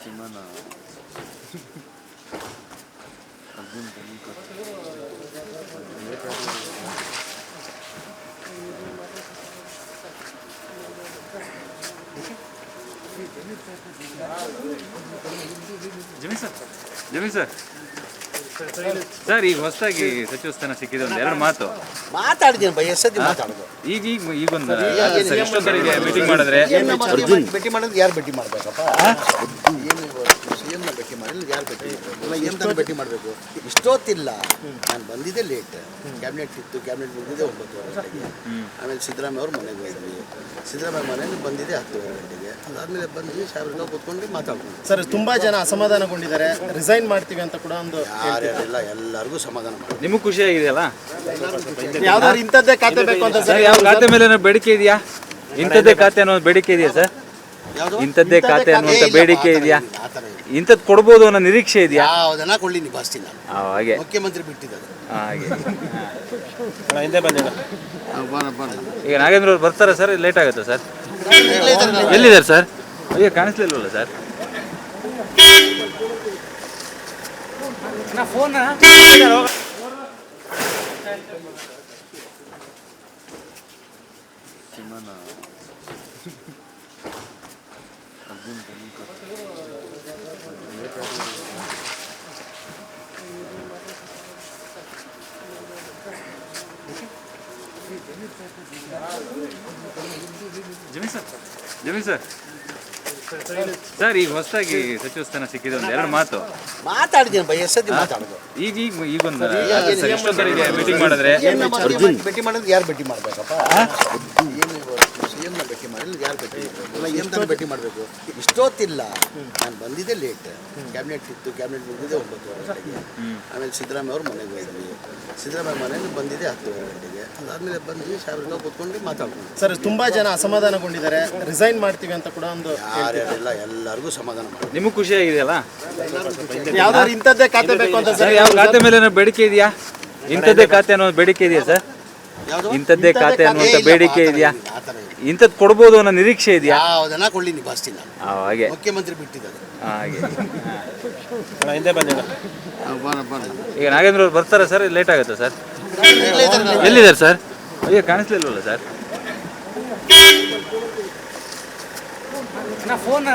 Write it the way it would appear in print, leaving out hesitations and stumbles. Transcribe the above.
ಸಿಮನ ಅರ್ಜುನ್ ಜಮೀನ್ sir sir ಈಗ ಹೊಸದಾಗಿ ಸಚಿವ ಸ್ಥಾನ ಸಿಕ್ಕಿದೆ ಒಂದು ಎರಡು ಮಾತು ಮಾತಾಡಿದ್ದೀನಿ ಬೈ ಎಷ್ಟೊತ್ತಿ ಮಾತಾಡೋದು ಈಗೊಂದು ಎಷ್ಟೊತ್ತರಿಗೆ ಮೀಟಿಂಗ್ ಮಾಡಿದ್ರೆ ಭೇಟಿ ಮಾಡಿದ್ರೆ ಯಾರು ಭೇಟಿ ಮಾಡಬೇಕಪ್ಪ ಏನು ಸಿ ಎಮ್ನ ಭೇಟಿ ಮಾಡಿಲ್ಲ ಯಾರು ಭೇಟಿ ಮಾಡಬೇಕು ಏನು ತಾನು ಭೇಟಿ ಮಾಡಬೇಕು ಇಷ್ಟೊತ್ತಿಲ್ಲ ನಾನು ಬಂದಿದ್ದೆ ಲೇಟ್ ಕ್ಯಾಬಿನೆಟ್ ಇತ್ತು ಕ್ಯಾಬಿನೆಟ್ ಬಂದಿದ್ದೆ 9:30 ಗಂಟೆಗೆ ಆಮೇಲೆ ಸಿದ್ದರಾಮಯ್ಯ ಅವ್ರ ಮನೆಗೆ ಹೋದ್ವಿ ಸಿದ್ದರಾಮಯ್ಯ ಮನೆಯಲ್ಲಿ ಬಂದಿದ್ದೆ 10:30 ಗಂಟೆಗೆ ಅದಾದಮೇಲೆ ಬಂದು ಸಾಹೇಬ್ರಿಗೆ ಕೂತ್ಕೊಂಡು ಮಾತಾಡ್ಕೊಂಡು ಸರ್ ತುಂಬ ಜನ ಅಸಮಾಧಾನಗೊಂಡಿದ್ದಾರೆ ರಿಸೈನ್ ಮಾಡ್ತೀವಿ ಅಂತ ಕೂಡ ಒಂದು ಯಾರ್ಯಾರೆಲ್ಲ ಎಲ್ಲರಿಗೂ ಸಮಾಧಾನ ಮಾಡಿ ನಿಮಗೆ ಖುಷಿ ಆಗಿದೆಯಲ್ಲ ಯಾವ್ದಾದ್ರು ಇಂಥದ್ದೇ ಖಾತೆ ಬೇಕು ಅಂತ ಸರ್ ಯಾವ ಖಾತೆ ಮೇಲೆ ಏನೋ ಬೇಡಿಕೆ ಇದೆಯಾ ಇಂಥದ್ದೇ ಖಾತೆ ಅನ್ನೋ ಬೇಡಿಕೆ ಇದೆಯಾ ಸರ್ ಇಂಥದ್ದೇ ಖಾತೆ ಅನ್ನುವಂಥ ಬೇಡಿಕೆ ಇದೆಯಾ ಇಂಥದ್ದು ಕೊಡ್ಬೋದು ಅನ್ನೋ ನಿರೀಕ್ಷೆ ಇದೆಯಾ ಯಾವುದನ್ನ ಕೊಳ್ಳಿ ನಿಭಾಯಿಸ್ತೀನಿ ನಾನು ಹಾಗೆ ಮುಖ್ಯಮಂತ್ರಿ ಬಿಟ್ಟಿದ್ದಾರೆ ಹಾಗೆ ಹಿಂದೆ ಬಂದಿಲ್ಲ ಈಗ ನಾಗೇಂದ್ರ ಅವ್ರು ಬರ್ತಾರಾ ಸರ್ ಲೇಟ್ ಆಗುತ್ತಾ ಸರ್ ಎಲ್ಲಿದ್ದಾರೆ ಸರ್ ಅಯ್ಯೋ ಕಾಣಿಸ್ಲಿಲ್ವಲ್ಲ ಸರ್ ಫೋನ್ ಸಿಮನ ಅರ್ಜುನ್ ಜಮೀನ್ ಸರ್ ಸರ್ ಈಗ ಹೊಸದಾಗಿ ಸಚಿವ ಸ್ಥಾನ ಸಿಕ್ಕಿದೆ ಒಂದು ಎರಡು ಮಾತು ಮಾತಾಡಿದ್ದೀನಿ ಬೈ ಎಷ್ಟೊತ್ತಿ ಮಾತಾಡೋದು ಈಗೊಂದು ಎಷ್ಟೊತ್ತರಿಗೆ ಮೀಟಿಂಗ್ ಮಾಡಿದ್ರೆ ಭೇಟಿ ಮಾಡಿದ್ರೆ ಯಾರು ಭೇಟಿ ಮಾಡಬೇಕಪ್ಪ ಏನು ಸಿ ಎಮ್ನ ಭೇಟಿ ಮಾಡಿಲ್ಲ ಯಾರು ಭೇಟಿ ಮಾಡಬೇಕು ಏನು ತಾನು ಭೇಟಿ ಮಾಡಬೇಕು ಇಷ್ಟೊತ್ತಿಲ್ಲ ನಾನು ಬಂದಿದ್ದೆ ಲೇಟ್ ಕ್ಯಾಬಿನೆಟ್ ಇತ್ತು ಕ್ಯಾಬಿನೆಟ್ ಬಂದಿದ್ದೆ 9:30 ಗಂಟೆಗೆ ಆಮೇಲೆ ಸಿದ್ದರಾಮಯ್ಯ ಅವ್ರ ಮನೆಗೆ ಹೋದ್ವಿ ಸಿದ್ದರಾಮಯ್ಯ ಮನೆಯಲ್ಲಿ ಬಂದಿದ್ದೆ 10:30 ಗಂಟೆಗೆ ಅದಾದಮೇಲೆ ಬಂದು ಸಾಹೇಬ್ರಿಗೆ ಕೂತ್ಕೊಂಡು ಮಾತಾಡ್ಕೊಂಡು ಸರ್ ತುಂಬ ಜನ ಅಸಮಾಧಾನಗೊಂಡಿದ್ದಾರೆ ರಿಸೈನ್ ಮಾಡ್ತೀವಿ ಅಂತ ಕೂಡ ಒಂದು ಯಾರ್ಯಾರೆಲ್ಲ ಎಲ್ಲರಿಗೂ ಸಮಾಧಾನ ಮಾಡಿ ನಿಮಗೆ ಖುಷಿ ಆಗಿದೆಯಲ್ಲ ಯಾವ್ದಾದ್ರು ಇಂಥದ್ದೇ ಖಾತೆ ಬೇಕು ಅಂತ ಸರ್ ಯಾವ ಖಾತೆ ಮೇಲೆ ಏನೋ ಬೇಡಿಕೆ ಇದೆಯಾ ಇಂಥದ್ದೇ ಖಾತೆ ಅನ್ನೋ ಬೇಡಿಕೆ ಇದೆಯಾ ಸರ್ ಇಂಥದ್ದೇ ಖಾತೆ ಅನ್ನುವಂಥ ಬೇಡಿಕೆ ಇದೆಯಾ ಇಂಥದ್ದು ಕೊಡ್ಬೋದು ಅನ್ನೋ ನಿರೀಕ್ಷೆ ಇದೆಯಾ ಯಾವುದನ್ನ ಕೊಳ್ಳಿ ನಿಭಾಯಿಸ್ತೀನಿ ನಾನು ಹಾಗೆ ಮುಖ್ಯಮಂತ್ರಿ ಬಿಟ್ಟಿದ್ದಾರೆ ಹಾಗೆ ಹಿಂದೆ ಬಂದಿಲ್ಲ ಈಗ ನಾಗೇಂದ್ರ ಅವ್ರು ಬರ್ತಾರಾ ಸರ್ ಲೇಟ್ ಆಗುತ್ತಾ ಸರ್ ಎಲ್ಲಿದ್ದಾರೆ ಸರ್ ಅಯ್ಯೋ ಕಾಣಿಸ್ಲಿಲ್ವಲ್ಲ ಸರ್ ಫೋನ್